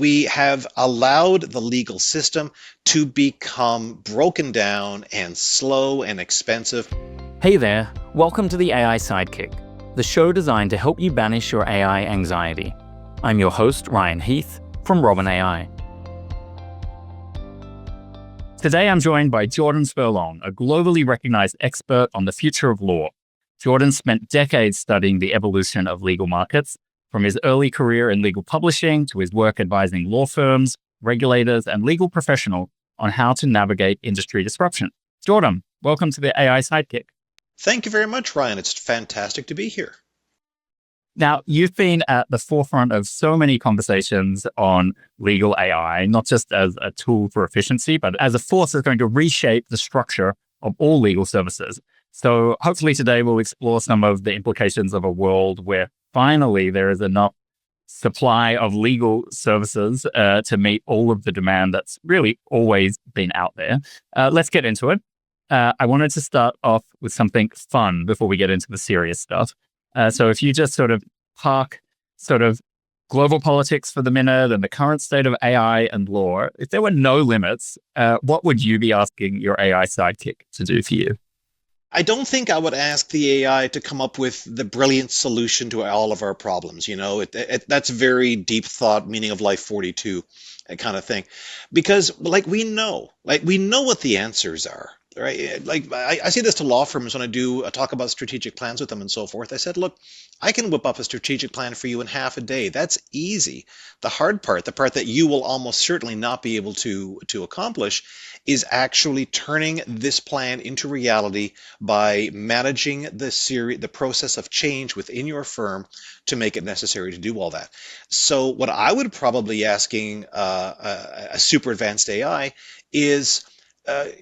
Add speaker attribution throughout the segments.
Speaker 1: We have allowed the legal system to become broken down and slow and expensive.
Speaker 2: Hey there, welcome to the AI Sidekick, the show designed to help you banish your AI anxiety. I'm your host, Ryan Heath, from Robin AI. Today I'm joined by Jordan Furlong, a globally recognized expert on the future of law. Jordan spent decades studying the evolution of legal markets, from his early career in legal publishing to his work advising law firms, regulators, and legal professionals on how to navigate industry disruption. Jordan, welcome to the AI Sidekick.
Speaker 1: Thank you very much, Ryan. It's fantastic to be here.
Speaker 2: Now, you've been at the forefront of so many conversations on legal AI, not just as a tool for efficiency, but as a force that's going to reshape the structure of all legal services. So hopefully today we'll explore some of the implications of a world where finally there is enough supply of legal services to meet all of the demand that's really always been out there. Let's get into it. I wanted to start off with something fun before we get into the serious stuff. So if you just sort of park sort of global politics for the minute and the current state of AI and law, if there were no limits, what would you be asking your AI sidekick to do for you?
Speaker 1: I don't think I would ask the AI to come up with the brilliant solution to all of our problems. That's very deep thought, meaning of life 42 kind of thing. Because we know what the answers are. Right. I say this to law firms when I talk about strategic plans with them and so forth. I said, look, I can whip up a strategic plan for you in half a day. That's easy. The hard part, the part that you will almost certainly not be able to accomplish, is actually turning this plan into reality by managing the process of change within your firm to make it necessary to do all that. So what I would probably asking a super advanced AI is,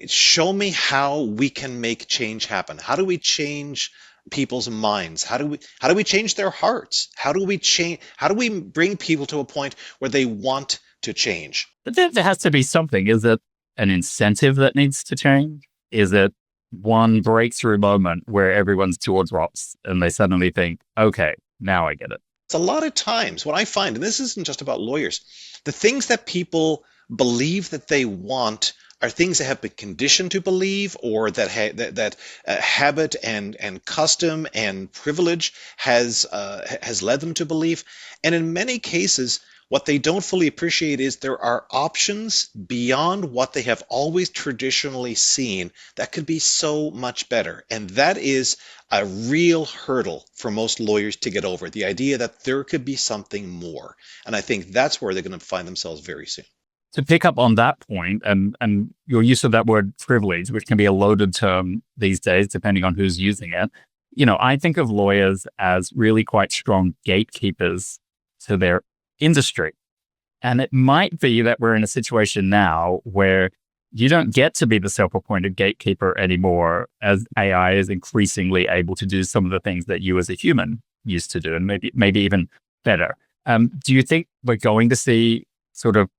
Speaker 1: show me how we can make change happen. How do we change people's minds? How do we change their hearts? How do we bring people to a point where they want to change?
Speaker 2: But there has to be something. Is it an incentive that needs to change? Is it one breakthrough moment where everyone's jaw drops and they suddenly think, okay, now I get it?
Speaker 1: It's a lot of times what I find, and this isn't just about lawyers, the things that people believe that they want are things they have been conditioned to believe, or that habit and custom and privilege has led them to believe. And in many cases, what they don't fully appreciate is there are options beyond what they have always traditionally seen that could be so much better. And that is a real hurdle for most lawyers to get over, the idea that there could be something more. And I think that's where they're going to find themselves very soon.
Speaker 2: To pick up on that point, and your use of that word privilege, which can be a loaded term these days, depending on who's using it, I think of lawyers as really quite strong gatekeepers to their industry. And it might be that we're in a situation now where you don't get to be the self-appointed gatekeeper anymore, as AI is increasingly able to do some of the things that you as a human used to do, and maybe even better. Do you think we're going to see sort of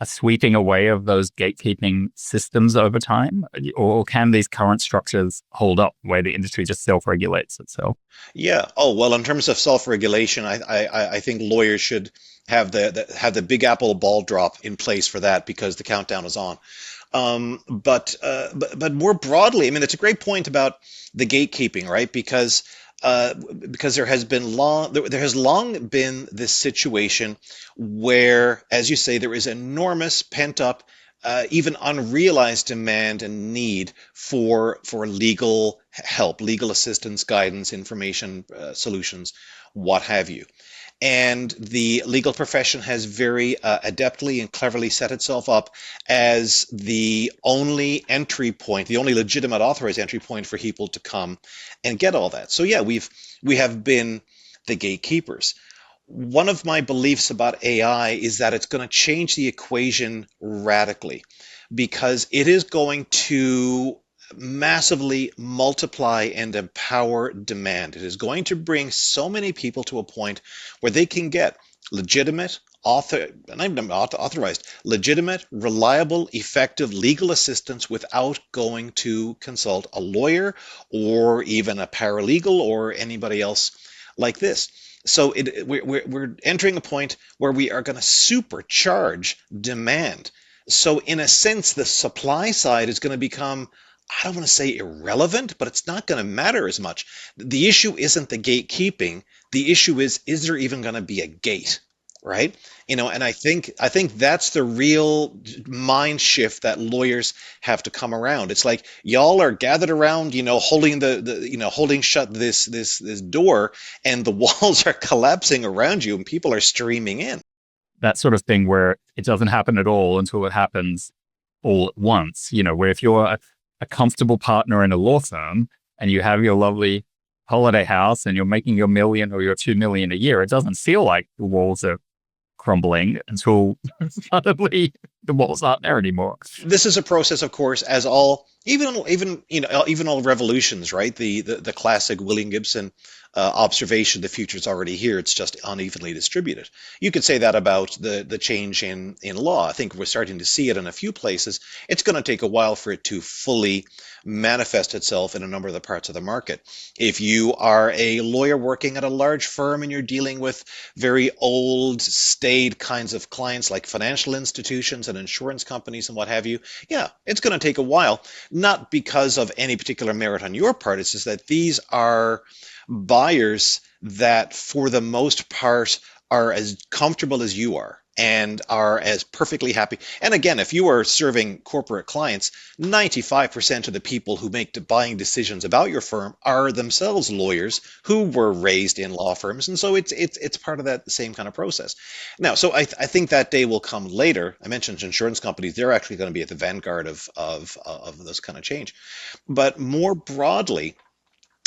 Speaker 2: a sweeping away of those gatekeeping systems over time? Or can these current structures hold up where the industry just self-regulates itself?
Speaker 1: Yeah. Oh, well, in terms of self-regulation, I think lawyers should have the Big Apple ball drop in place for that, because the countdown is on. But more broadly, I mean, it's a great point about the gatekeeping, right? Because there has long been this situation where, as you say, there is enormous pent up, even unrealized demand and need for legal help, legal assistance, guidance, information, solutions, what have you. And the legal profession has very adeptly and cleverly set itself up as the only entry point, the only legitimate authorized entry point for people to come and get all that. So yeah, we have been the gatekeepers. One of my beliefs about AI is that it's going to change the equation radically, because it is going to massively multiply and empower demand. It is going to bring so many people to a point where they can get legitimate, authorized, legitimate, reliable, effective legal assistance without going to consult a lawyer or even a paralegal or anybody else like this. So we're entering a point where we are going to supercharge demand. So in a sense, the supply side is going to become, I don't want to say irrelevant, but it's not going to matter as much. The issue isn't the gatekeeping. The issue is there even going to be a gate, right? And I think that's the real mind shift that lawyers have to come around. It's like y'all are gathered around, holding holding shut this door, and the walls are collapsing around you, and people are streaming in.
Speaker 2: That sort of thing where it doesn't happen at all until it happens all at once. Where if you're a comfortable partner in a law firm and you have your lovely holiday house and you're making your million or your 2 million a year, it doesn't feel like the walls are crumbling until suddenly the walls aren't there anymore.
Speaker 1: This is a process, of course, as all even all revolutions, right? The classic William Gibson observation: the future's already here; it's just unevenly distributed. You could say that about the change in law. I think we're starting to see it in a few places. It's going to take a while for it to fully manifest itself in a number of the parts of the market. If you are a lawyer working at a large firm and you're dealing with very old, staid kinds of clients like financial institutions and insurance companies and what have you, yeah, it's going to take a while. Not because of any particular merit on your part, it's just that these are buyers that, for the most part, are as comfortable as you are and are as perfectly happy. And again, if you are serving corporate clients, 95% of the people who make the buying decisions about your firm are themselves lawyers who were raised in law firms, and so it's part of that same kind of process. Now, so I think that day will come later. I mentioned insurance companies; they're actually going to be at the vanguard of this kind of change. But more broadly,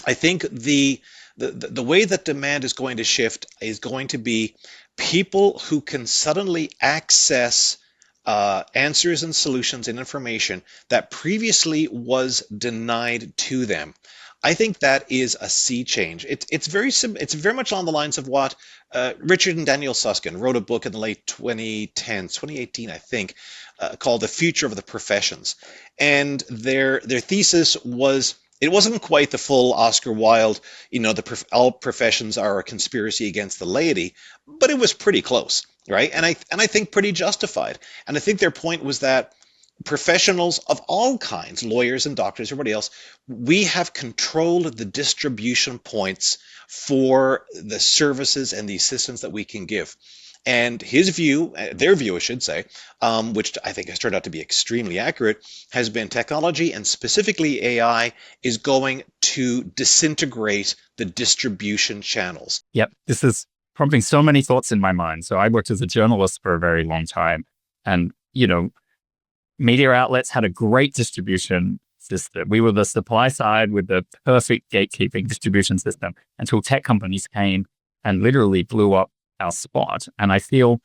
Speaker 1: I think the way that demand is going to shift is going to be people who can suddenly access answers and solutions and information that previously was denied to them. I think that is a sea change. It's very much on the lines of what Richard and Daniel Susskind wrote a book in the late 2010s, 2018, I think, called "The Future of the Professions," and their thesis was. It wasn't quite the full Oscar Wilde, all professions are a conspiracy against the laity, but it was pretty close, right? And I think pretty justified. And I think their point was that professionals of all kinds, lawyers and doctors, everybody else, we have controlled the distribution points for the services and the assistance that we can give. And his view, their view, I should say, which I think has turned out to be extremely accurate, has been technology, and specifically AI, is going to disintegrate the distribution channels.
Speaker 2: Yep. This is prompting so many thoughts in my mind. So I worked as a journalist for a very long time. And, media outlets had a great distribution system. We were the supply side with the perfect gatekeeping distribution system until tech companies came and literally blew up our spot. And I feel,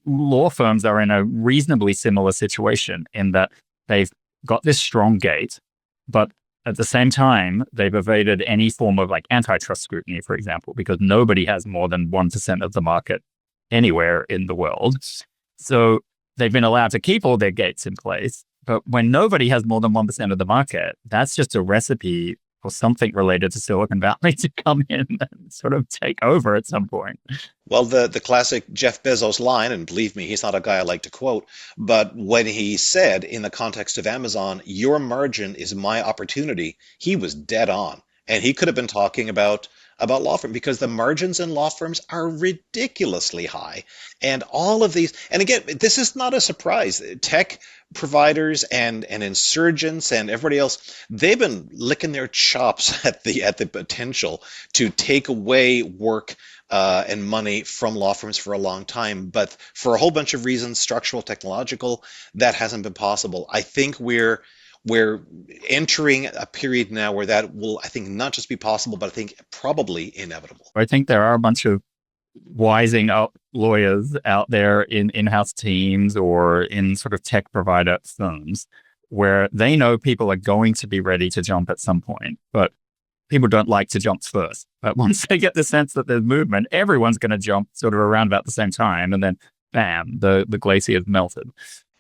Speaker 2: law firms are in a reasonably similar situation in that they've got this strong gate, but at the same time, they've evaded any form of like antitrust scrutiny, for example, because nobody has more than 1% of the market anywhere in the world. So they've been allowed to keep all their gates in place. But when nobody has more than 1% of the market, that's just a recipe for something related to Silicon Valley to come in and sort of take over at some point.
Speaker 1: Well, the classic Jeff Bezos line, and believe me, he's not a guy I like to quote, but when he said in the context of Amazon, "Your margin is my opportunity," he was dead on. And he could have been talking about law firms, because the margins in law firms are ridiculously high. And all of these, and again, this is not a surprise. Tech providers and insurgents and everybody else, they've been licking their chops at the potential to take away work and money from law firms for a long time. But for a whole bunch of reasons, structural, technological, that hasn't been possible. I think we're entering a period now where that will, I think, not just be possible, but I think probably inevitable.
Speaker 2: I think there are a bunch of wising up lawyers out there in in-house teams or in sort of tech provider firms where they know people are going to be ready to jump at some point, but people don't like to jump first. But once they get the sense that there's movement, everyone's going to jump sort of around about the same time, and then bam, the glacier is melted.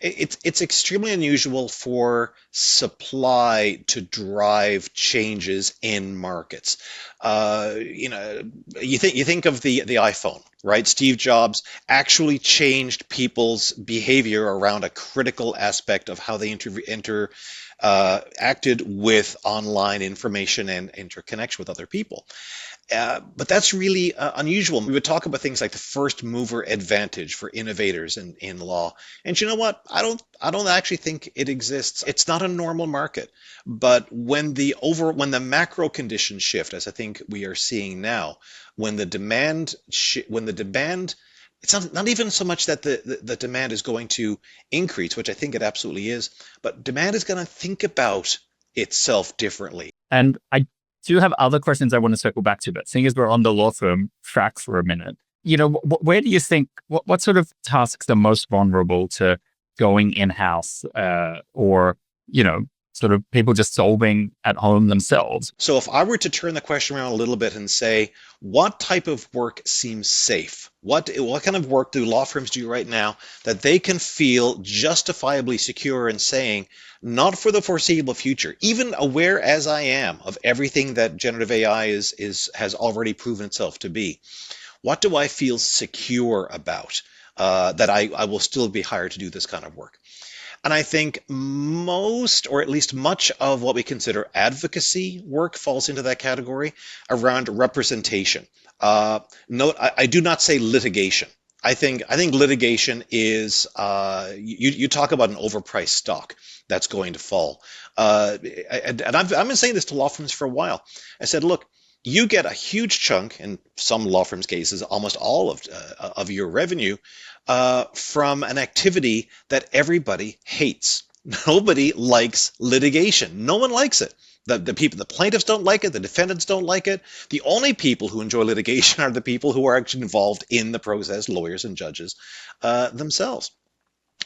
Speaker 1: It's extremely unusual for supply to drive changes in markets. You think of the iPhone, right? Steve Jobs actually changed people's behavior around a critical aspect of how they acted with online information and interconnection with other people. But that's really unusual. We would talk about things like the first mover advantage for innovators in law. And you know what? I don't actually think it exists. It's not a normal market. But when the macro conditions shift, as I think we are seeing now, when the demand it's not even so much that the demand is going to increase, which I think it absolutely is, but demand is going to think about itself differently.
Speaker 2: And I do have other questions I want to circle back to, but seeing as we're on the law firm track for a minute, where do you think, what sort of tasks are most vulnerable to going in-house or, sort of people just solving at home themselves?
Speaker 1: So if I were to turn the question around a little bit and say, what type of work seems safe? What kind of work do law firms do right now that they can feel justifiably secure in saying, not for the foreseeable future, even aware as I am of everything that generative AI has already proven itself to be? What do I feel secure about that I will still be hired to do this kind of work? And I think most, or at least much of what we consider advocacy work falls into that category around representation. Note, I do not say litigation. I think litigation is you talk about an overpriced stock that's going to fall. And I've been saying this to law firms for a while. I said, look, you get a huge chunk, in some law firms' cases, almost all of your revenue from an activity that everybody hates. Nobody likes litigation. No one likes it. The plaintiffs don't like it. The defendants don't like it. The only people who enjoy litigation are the people who are actually involved in the process, lawyers and judges themselves,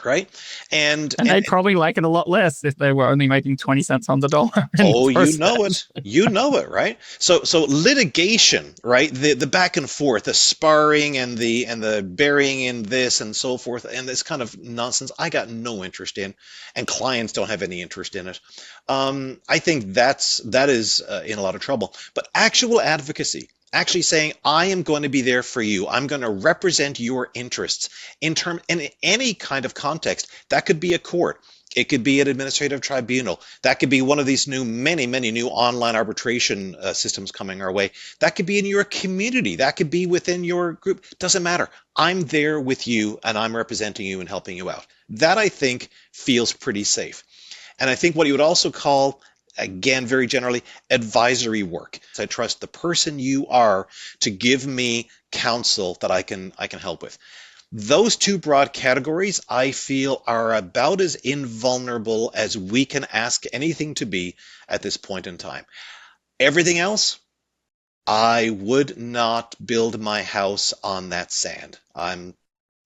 Speaker 1: right? And,
Speaker 2: And
Speaker 1: and
Speaker 2: they'd probably like it a lot less if they were only making 20 cents on the dollar in the
Speaker 1: Oh, you
Speaker 2: first
Speaker 1: know
Speaker 2: place.
Speaker 1: it. You know it, right? So litigation, right? The back and forth, the sparring and the burying in this and so forth, and this kind of nonsense, I got no interest in, and clients don't have any interest in it. I think that is in a lot of trouble. But actual advocacy, actually saying, I am going to be there for you. I'm going to represent your interests in any kind of context. That could be a court. It could be an administrative tribunal. That could be one of these many new online arbitration systems coming our way. That could be in your community. That could be within your group. Doesn't matter. I'm there with you and I'm representing you and helping you out. That I think feels pretty safe. And I think what you would also call, again, very generally, advisory work. So I trust the person you are to give me counsel that I can help with. Those two broad categories, I feel, are about as invulnerable as we can ask anything to be at this point in time. Everything else, I would not build my house on that sand. I'm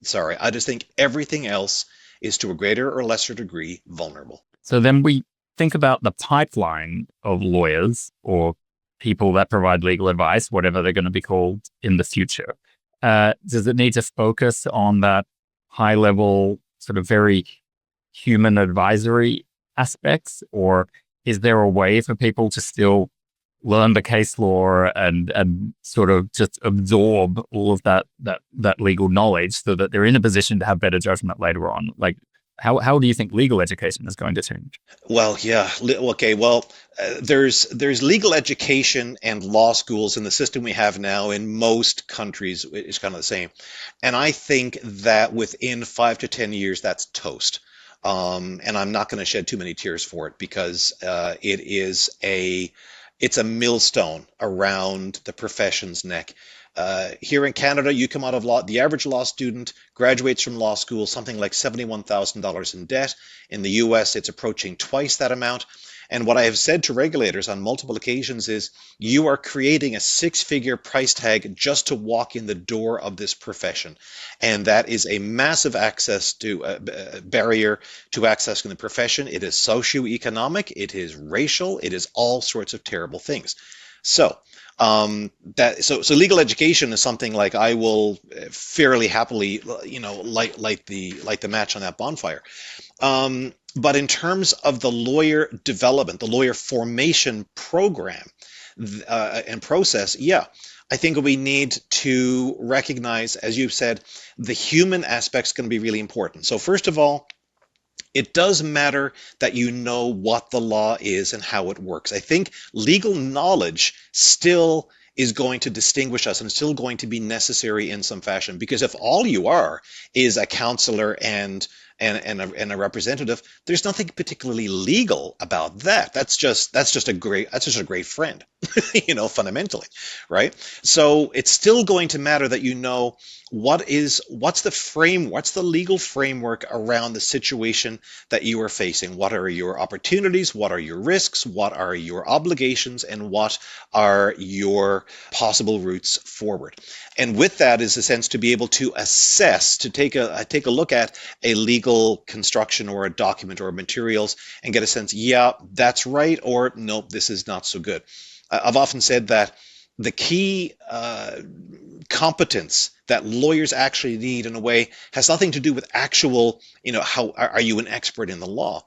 Speaker 1: sorry. I just think everything else is to a greater or lesser degree vulnerable.
Speaker 2: So then we think about the pipeline of lawyers or people that provide legal advice, whatever they're going to be called in the future. Does it need to focus on that high level, sort of very human advisory aspects? Or is there a way for people to still learn the case law and sort of just absorb all of that legal knowledge so that they're in a position to have better judgment later on? Like, how do you think legal education is going to change?
Speaker 1: Well, yeah. Okay. Well, there's legal education and law schools in the system we have now in most countries. It's kind of the same, and I think that within 5 to 10 years, that's toast. And I'm not going to shed too many tears for it because it's a millstone around the profession's neck. Here in Canada, you come out of law, the average law student graduates from law school something like $71,000 in debt. In the US, it's approaching twice that amount. And what I have said to regulators on multiple occasions is you are creating a six-figure price tag just to walk in the door of this profession. And that is a massive barrier to accessing the profession. It is socioeconomic, it is racial, it is all sorts of terrible things. So So legal education is something like I will fairly happily, light the match on that bonfire. But in terms of the lawyer development, the lawyer formation program and process, yeah, I think we need to recognize, as you've said, the human aspect's going to be really important. So first of all, it does matter that you know what the law is and how it works. I think legal knowledge still is going to distinguish us and still going to be necessary in some fashion. Because if all you are is a counselor and a representative, there's nothing particularly legal about that. That's just a great friend, fundamentally, right? So it's still going to matter that you know what's the legal framework around the situation that you are facing. What are your opportunities? What are your risks? What are your obligations? And what are your possible routes forward? And with that is a sense to be able to assess, to take a look at a legal construction or a document or materials and get a sense, yeah, that's right, or nope, this is not so good. I've often said that the key competence that lawyers actually need, in a way, has nothing to do with actual, how are you an expert in the law?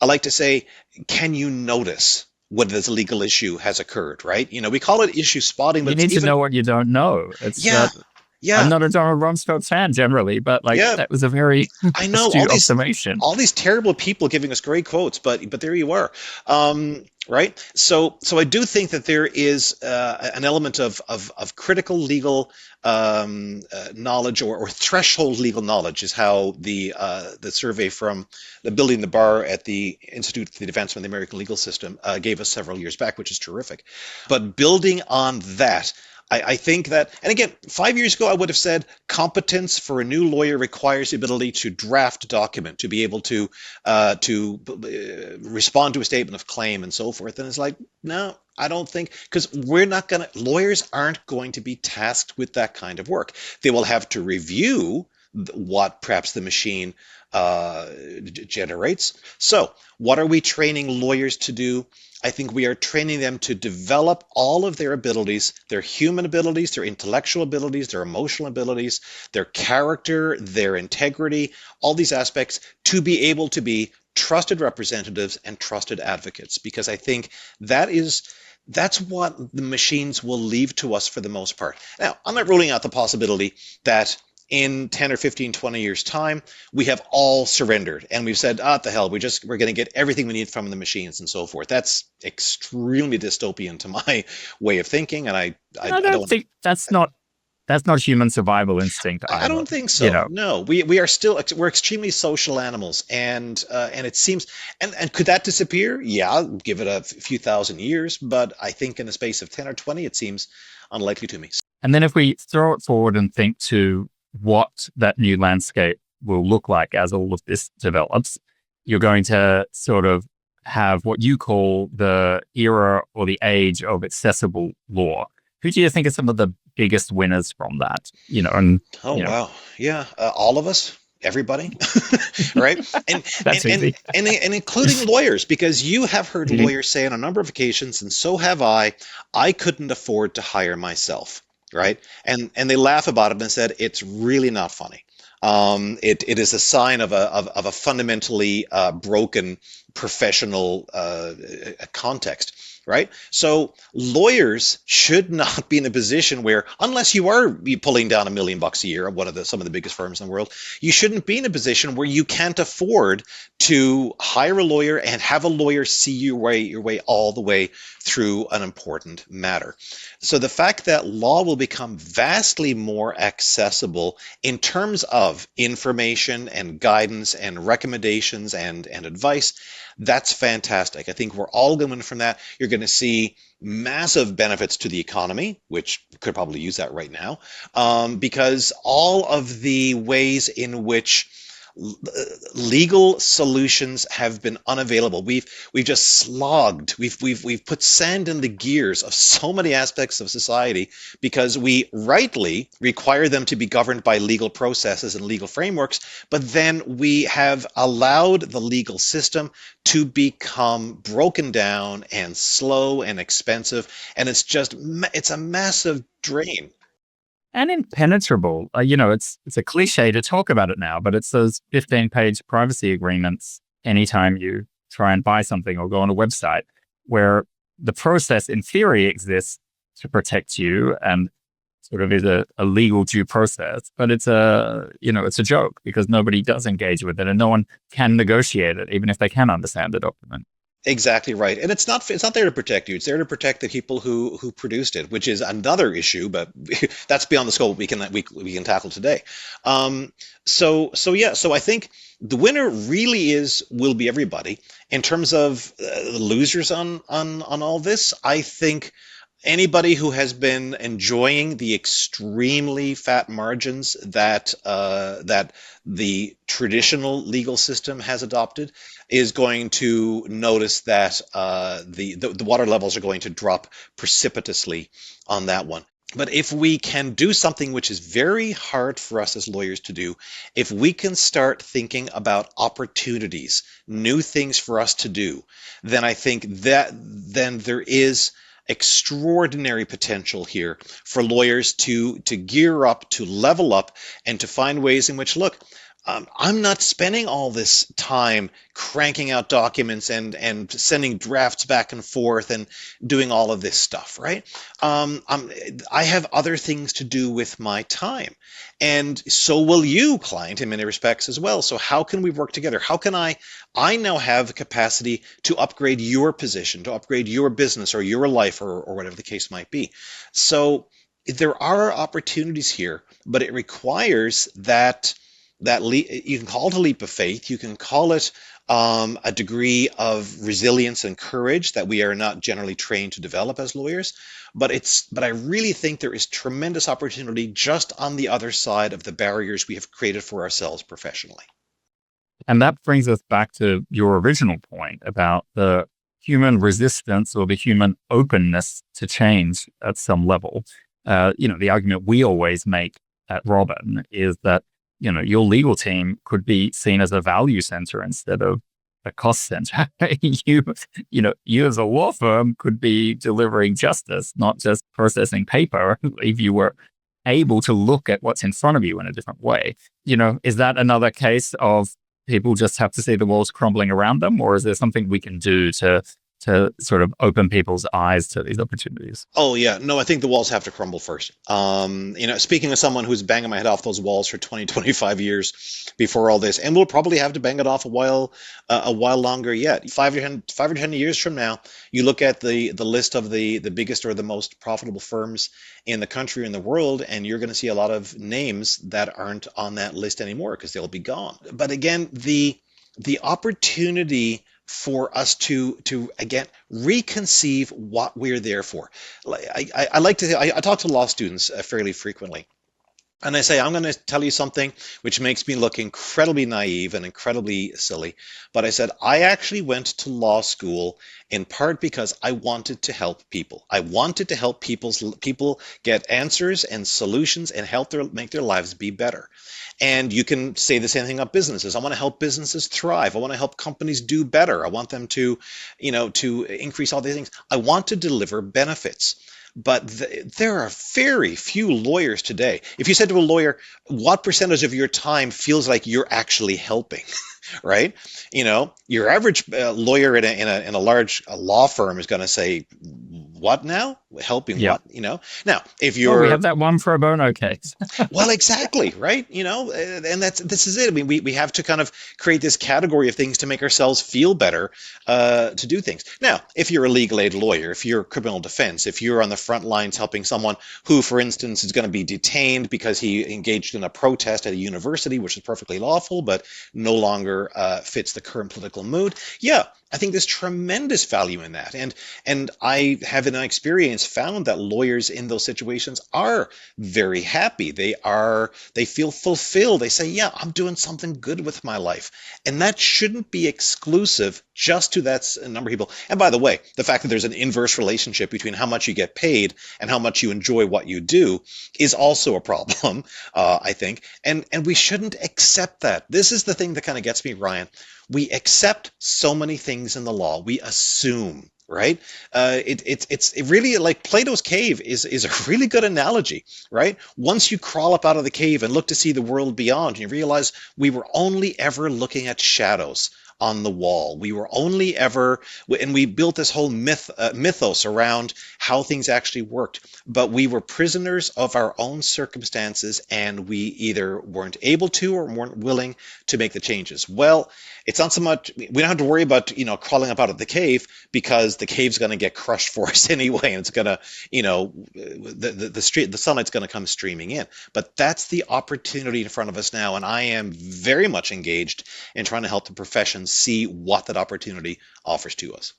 Speaker 1: I like to say, can you notice when this legal issue has occurred, right? We call it issue spotting, but
Speaker 2: You
Speaker 1: it's
Speaker 2: need to
Speaker 1: even,
Speaker 2: know what you don't know. It's
Speaker 1: yeah,
Speaker 2: that I'm
Speaker 1: yeah,
Speaker 2: not a Donald Rumsfeld fan generally, but like
Speaker 1: yeah.
Speaker 2: that was a very
Speaker 1: I know
Speaker 2: astute observation.
Speaker 1: all these terrible people giving us great quotes, but there you are, right? So I do think that there is an element of critical legal knowledge, or threshold legal knowledge, is how the survey from the Building the Bar at the Institute for the Advancement of the American Legal System gave us several years back, which is terrific. But building on that, I think that, and again, 5 years ago, I would have said competence for a new lawyer requires the ability to draft a document, to be able to respond to a statement of claim and so forth. And it's like, no, I don't think, because lawyers aren't going to be tasked with that kind of work. They will have to review what perhaps the machine generates. So, what are we training lawyers to do? I think we are training them to develop all of their abilities, their human abilities, their intellectual abilities, their emotional abilities, their character, their integrity, all these aspects, to be able to be trusted representatives and trusted advocates. Because I think that's what the machines will leave to us for the most part. Now, I'm not ruling out the possibility that in 10 or 15, 20 years time, we have all surrendered and we've said, ah, the hell, we're going to get everything we need from the machines and so forth. That's extremely dystopian to my way of thinking. And
Speaker 2: I
Speaker 1: I
Speaker 2: don't
Speaker 1: don't,
Speaker 2: think that's not human survival instinct
Speaker 1: I
Speaker 2: either.
Speaker 1: don't think
Speaker 2: You
Speaker 1: so.
Speaker 2: know,
Speaker 1: No, we're extremely social animals, and it seems, and could that disappear? Yeah, give it a few thousand years, but I think in the space of 10 or 20, it seems unlikely to me.
Speaker 2: and then if we throw it forward and think to what that new landscape will look like as all of this develops, you're going to sort of have what you call the era or the age of accessible law. Who do you think are some of the biggest winners from that? And
Speaker 1: Oh
Speaker 2: you know,
Speaker 1: wow, yeah, all of us, everybody, right? And and
Speaker 2: that's
Speaker 1: and
Speaker 2: easy.
Speaker 1: and including lawyers, because you have heard
Speaker 2: Mhm.
Speaker 1: lawyers say on a number of occasions, and so have I couldn't afford to hire myself, right? And they laugh about it and said it's really not funny. It is a sign of a fundamentally broken professional context, right? So lawyers should not be in a position where, unless you are pulling down $1 million a year at some of the biggest firms in the world, you shouldn't be in a position where you can't afford to hire a lawyer and have a lawyer see your way all the way through an important matter. So the fact that law will become vastly more accessible in terms of information and guidance and recommendations and advice, that's fantastic. I think we're all going to win from that. You're going to see massive benefits to the economy, which could probably use that right now, because all of the ways in which legal solutions have been unavailable. We've just slogged. We've put sand in the gears of so many aspects of society because we rightly require them to be governed by legal processes and legal frameworks, but then we have allowed the legal system to become broken down and slow and expensive, and it's a massive drain.
Speaker 2: And impenetrable. It's a cliche to talk about it now, but it's those 15-page privacy agreements anytime you try and buy something or go on a website where the process in theory exists to protect you and sort of is a legal due process, but it's a joke because nobody does engage with it and no one can negotiate it, even if they can understand the document.
Speaker 1: Exactly right. And it's not there to protect you. It's there to protect the people who produced it, which is another issue, but that's beyond the scope we can tackle today. So I think the winner really will be everybody. In terms of the losers on all this, I think anybody who has been enjoying the extremely fat margins that the traditional legal system has adopted is going to notice that the water levels are going to drop precipitously on that one. But if we can do something which is very hard for us as lawyers to do, if we can start thinking about opportunities, new things for us to do, then I think that then there is extraordinary potential here for lawyers to gear up, to level up, and to find ways in which, look, I'm not spending all this time cranking out documents and sending drafts back and forth and doing all of this stuff, right? I have other things to do with my time. And so will you, client, in many respects as well. So how can we work together? How can I now have the capacity to upgrade your position, to upgrade your business or your life or whatever the case might be. So there are opportunities here, but it requires you can call it a leap of faith. You can call it a degree of resilience and courage that we are not generally trained to develop as lawyers. But I really think there is tremendous opportunity just on the other side of the barriers we have created for ourselves professionally.
Speaker 2: And that brings us back to your original point about the human resistance or the human openness to change at some level. The argument we always make at Robin is that, your legal team could be seen as a value center instead of a cost center. You as a law firm could be delivering justice, not just processing paper, if you were able to look at what's in front of you in a different way. Is that another case of people just have to see the walls crumbling around them, or is there something we can do to sort of open people's eyes to these opportunities?
Speaker 1: Oh yeah, no, I think the walls have to crumble first. Speaking of someone who's banging my head off those walls for 20, 25 years before all this, and we'll probably have to bang it off a while longer yet. 5 or 10 years from now, you look at the list of the biggest or the most profitable firms in the country and the world, and you're going to see a lot of names that aren't on that list anymore because they'll be gone. But again, the opportunity for us to again reconceive what we're there for. I like to I talk to law students fairly frequently. And I say, I'm going to tell you something which makes me look incredibly naive and incredibly silly. But I said, I actually went to law school in part because I wanted to help people. I wanted to help people get answers and solutions and make their lives be better. And you can say the same thing about businesses. I want to help businesses thrive. I want to help companies do better. I want them to increase all these things. I want to deliver benefits. But there are very few lawyers today. If you said to a lawyer, what percentage of your time feels like you're actually helping, right? Your average lawyer in a large law firm is going to say, what now? Helping
Speaker 2: Yeah.
Speaker 1: what? Now, if
Speaker 2: We
Speaker 1: you're
Speaker 2: have that one pro bono case.
Speaker 1: well, exactly, right? And this is it. I mean, we have to kind of create this category of things to make ourselves feel better to do things. Now, if you're a legal aid lawyer, if you're criminal defense, if you're on the front lines helping someone who, for instance, is going to be detained because he engaged in a protest at a university, which is perfectly lawful, but no longer fits the current political mood, yeah, I think there's tremendous value in that. And I have in my experience found that lawyers in those situations are very happy. They feel fulfilled. They say, yeah, I'm doing something good with my life. And that shouldn't be exclusive just to that number of people. And by the way, the fact that there's an inverse relationship between how much you get paid and how much you enjoy what you do is also a problem, I think. And we shouldn't accept that. This is the thing that kind of gets me, Ryan. We accept so many things in the law. We assume, right? It's really like Plato's cave is a really good analogy, right? Once you crawl up out of the cave and look to see the world beyond, you realize we were only ever looking at shadows on the wall. We were only ever, and we built this whole mythos around how things actually worked. But we were prisoners of our own circumstances, and we either weren't able to or weren't willing to make the changes. Well, it's not so much, we don't have to worry about, crawling up out of the cave, because the cave's going to get crushed for us anyway, and it's going to, the sunlight's going to come streaming in. But that's the opportunity in front of us now, and I am very much engaged in trying to help the profession see what that opportunity offers to us.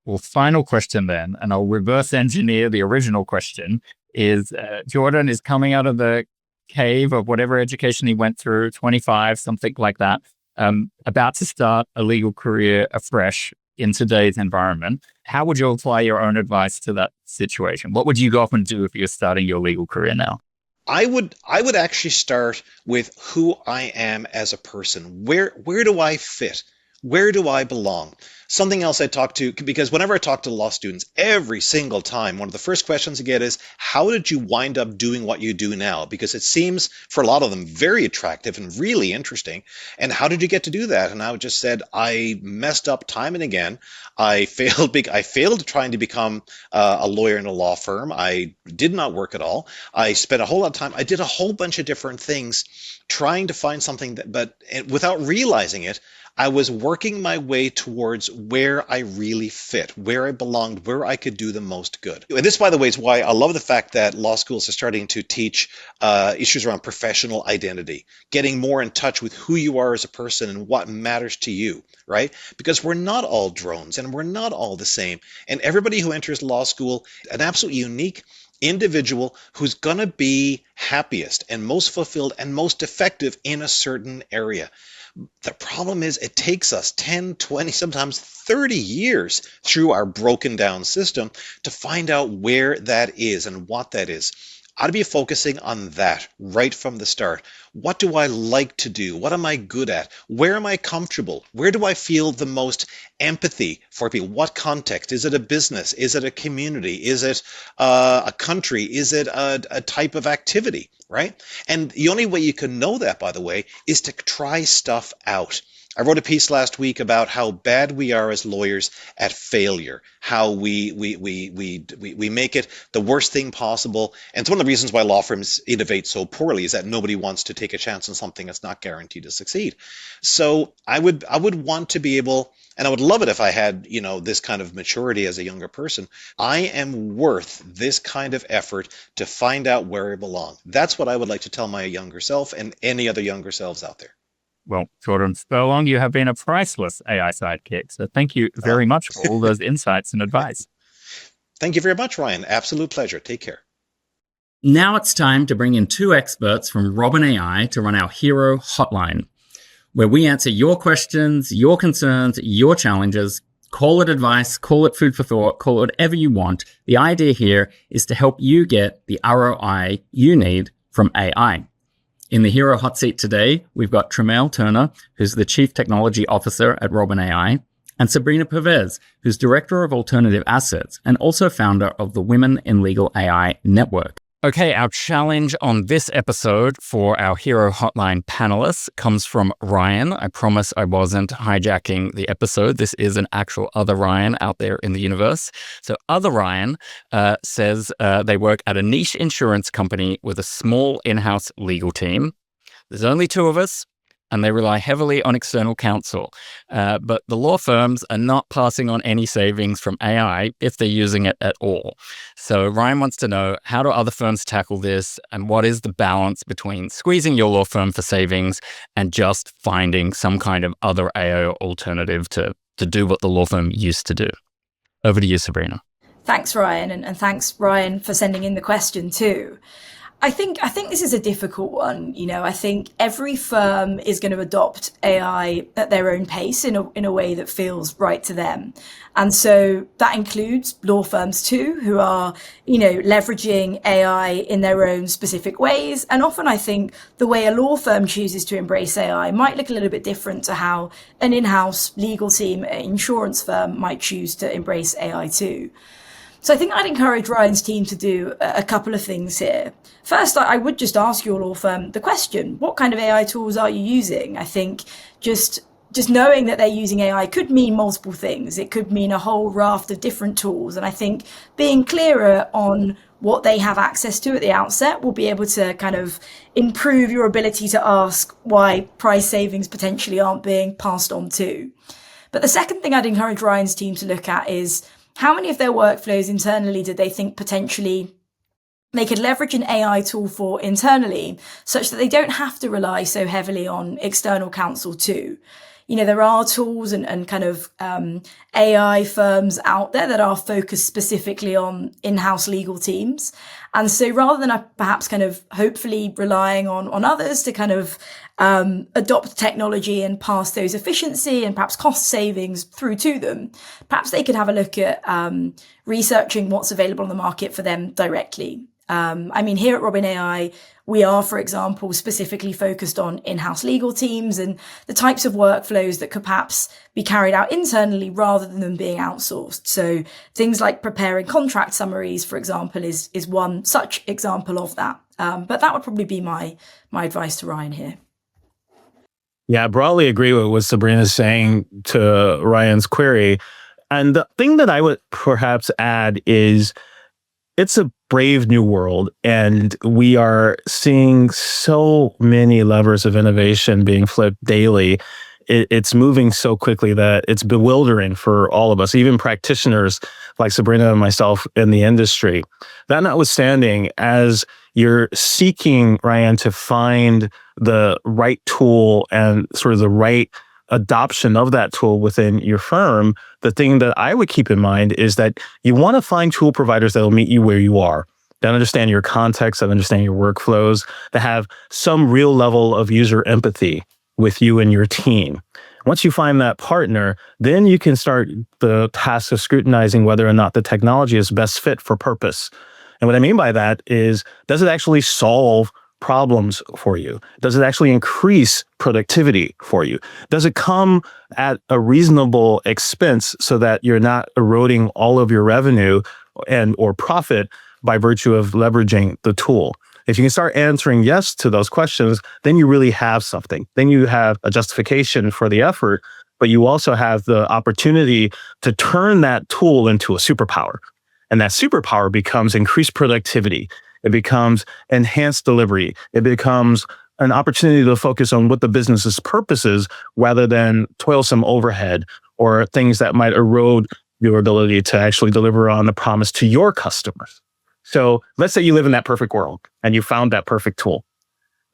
Speaker 2: Well, final question then, and I'll reverse engineer the original question, is Jordan is coming out of the cave of whatever education he went through, 25, something like that, about to start a legal career afresh in today's environment. How would you apply your own advice to that situation? What would you go off and do if you're starting your legal career now?
Speaker 1: I would actually start with who I am as a person. Where do I fit? Where do I belong? Something else I talk to, because whenever I talk to law students, every single time, one of the first questions I get is, how did you wind up doing what you do now? Because it seems for a lot of them very attractive and really interesting. And how did you get to do that? And I just said, I messed up time and again. I failed trying to become a lawyer in a law firm. I did not work at all. I spent a whole lot of time. I did a whole bunch of different things trying to find something but without realizing it, I was working my way towards where I really fit, where I belonged, where I could do the most good. And this, by the way, is why I love the fact that law schools are starting to teach issues around professional identity, getting more in touch with who you are as a person and what matters to you, right? Because we're not all drones and we're not all the same. And everybody who enters law school, an absolutely unique individual who's going to be happiest and most fulfilled and most effective in a certain area. The problem is it takes us 10, 20, sometimes 30 years through our broken down system to find out where that is and what that is. I ought to be focusing on that right from the start. What do I like to do? What am I good at? Where am I comfortable? Where do I feel the most empathy for people? What context? Is it a business? Is it a community? Is it a country? Is it a type of activity, right? And the only way you can know that, by the way, is to try stuff out. I wrote a piece last week about how bad we are as lawyers at failure, how we make it the worst thing possible. And it's one of the reasons why law firms innovate so poorly, is that nobody wants to take a chance on something that's not guaranteed to succeed. So I would want to be able, and I would love it if I had, this kind of maturity as a younger person. I am worth this kind of effort to find out where I belong. That's what I would like to tell my younger self and any other younger selves out there.
Speaker 2: Well, Jordan Furlong, you have been a priceless AI sidekick. So thank you very much for all those insights and advice.
Speaker 1: Thank you very much, Ryan. Absolute pleasure. Take care.
Speaker 3: Now it's time to bring in two experts from Robin AI to run our Hero Hotline, where we answer your questions, your concerns, your challenges. Call it advice, call it food for thought, call it whatever you want. The idea here is to help you get the ROI you need from AI. In the Hero Hot Seat today, we've got Tremail Turner, who's the Chief Technology Officer at Robin AI, and Sabrina Pervez, who's Director of Alternative Assets and also founder of the Women in Legal AI Network. Okay, our challenge on this episode for our Hero Hotline panelists comes from Ryan. I promise I wasn't hijacking the episode. This is an actual other Ryan out there in the universe. So other Ryan says they work at a niche insurance company with a small in-house legal team. There's only two of us, and they rely heavily on external counsel. But the law firms are not passing on any savings from AI if they're using it at all. So Ryan wants to know, how do other firms tackle this? And what is the balance between squeezing your law firm for savings and just finding some kind of other AO alternative to do what the law firm used to do? Over to you, Sabrina.
Speaker 4: Thanks, Ryan, and thanks, Ryan, for sending in the question too. I think this is a difficult one. I think every firm is going to adopt AI at their own pace in a way that feels right to them. And so that includes law firms too, who are, leveraging AI in their own specific ways. And often I think the way a law firm chooses to embrace AI might look a little bit different to how an in-house legal team, an insurance firm might choose to embrace AI too. So I think I'd encourage Ryan's team to do a couple of things here. First, I would just ask your law firm the question, what kind of AI tools are you using? I think just knowing that they're using AI could mean multiple things. It could mean a whole raft of different tools. And I think being clearer on what they have access to at the outset will be able to kind of improve your ability to ask why price savings potentially aren't being passed on too. But the second thing I'd encourage Ryan's team to look at is how many of their workflows internally did they think potentially they could leverage an AI tool for internally such that they don't have to rely so heavily on external counsel too. There are tools and kind of AI firms out there that are focused specifically on in-house legal teams. And so rather than perhaps kind of hopefully relying on others to kind of adopt technology and pass those efficiency and perhaps cost savings through to them, perhaps they could have a look at researching what's available on the market for them directly. Here at Robin AI, we are, for example, specifically focused on in-house legal teams and the types of workflows that could perhaps be carried out internally rather than them being outsourced. So things like preparing contract summaries, for example, is one such example of that. But that would probably be my advice to Ryan here.
Speaker 5: Yeah, I broadly agree with what Sabrina's saying to Ryan's query. And the thing that I would perhaps add is it's a brave new world, and we are seeing so many levers of innovation being flipped daily. It's moving so quickly that it's bewildering for all of us, even practitioners like Sabrina and myself in the industry. That notwithstanding, as you're seeking, Ryan, to find the right tool and sort of the right adoption of that tool within your firm, the thing that I would keep in mind is that you want to find tool providers that will meet you where you are, that understand your context, that understand your workflows, that have some real level of user empathy with you and your team. Once you find that partner, then you can start the task of scrutinizing whether or not the technology is best fit for purpose. And what I mean by that is, does it actually solve problems for you? Does it actually increase productivity for you? Does it come at a reasonable expense so that you're not eroding all of your revenue and or profit by virtue of leveraging the tool? If you can start answering yes to those questions, then you really have something. Then you have a justification for the effort, but you also have the opportunity to turn that tool into a superpower. And that superpower becomes increased productivity. It becomes enhanced delivery. It becomes an opportunity to focus on what the business's purpose is rather than toilsome overhead or things that might erode your ability to actually deliver on the promise to your customers. So let's say you live in that perfect world and you found that perfect tool.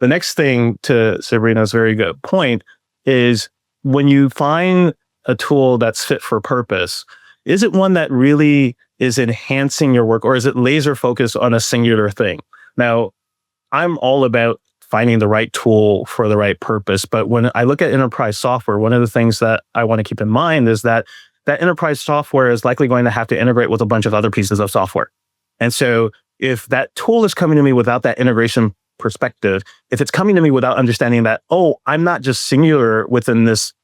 Speaker 5: The next thing, to Sabrina's very good point, is when you find a tool that's fit for purpose, is it one that really is enhancing your work, or is it laser focused on a singular thing? Now, I'm all about finding the right tool for the right purpose. But when I look at enterprise software, one of the things that I want to keep in mind is that enterprise software is likely going to have to integrate with a bunch of other pieces of software. And so if that tool is coming to me without that integration perspective, if it's coming to me without understanding that, oh, I'm not just singular within this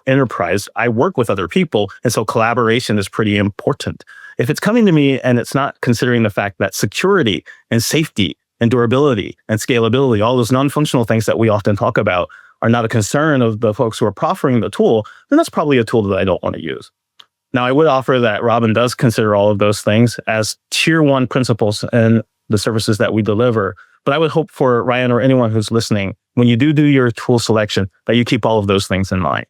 Speaker 5: enterprise, I work with other people, and so collaboration is pretty important. If it's coming to me and it's not considering the fact that security and safety and durability and scalability, all those non-functional things that we often talk about, are not a concern of the folks who are proffering the tool, then that's probably a tool that I don't want to use. Now, I would offer that Robin does consider all of those things as tier one principles in the services that we deliver. But I would hope for Ryan or anyone who's listening, when you do your tool selection, that you keep all of those things in mind.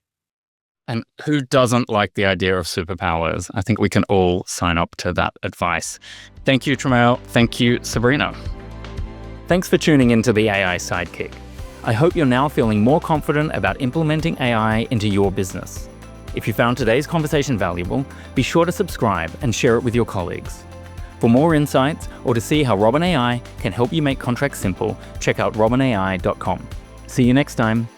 Speaker 2: And who doesn't like the idea of superpowers? I think we can all sign up to that advice. Thank you, Tremail. Thank you, Sabrina. Thanks for tuning into the AI Sidekick. I hope you're now feeling more confident about implementing AI into your business. If you found today's conversation valuable, be sure to subscribe and share it with your colleagues. For more insights or to see how Robin AI can help you make contracts simple, check out robinai.com. See you next time.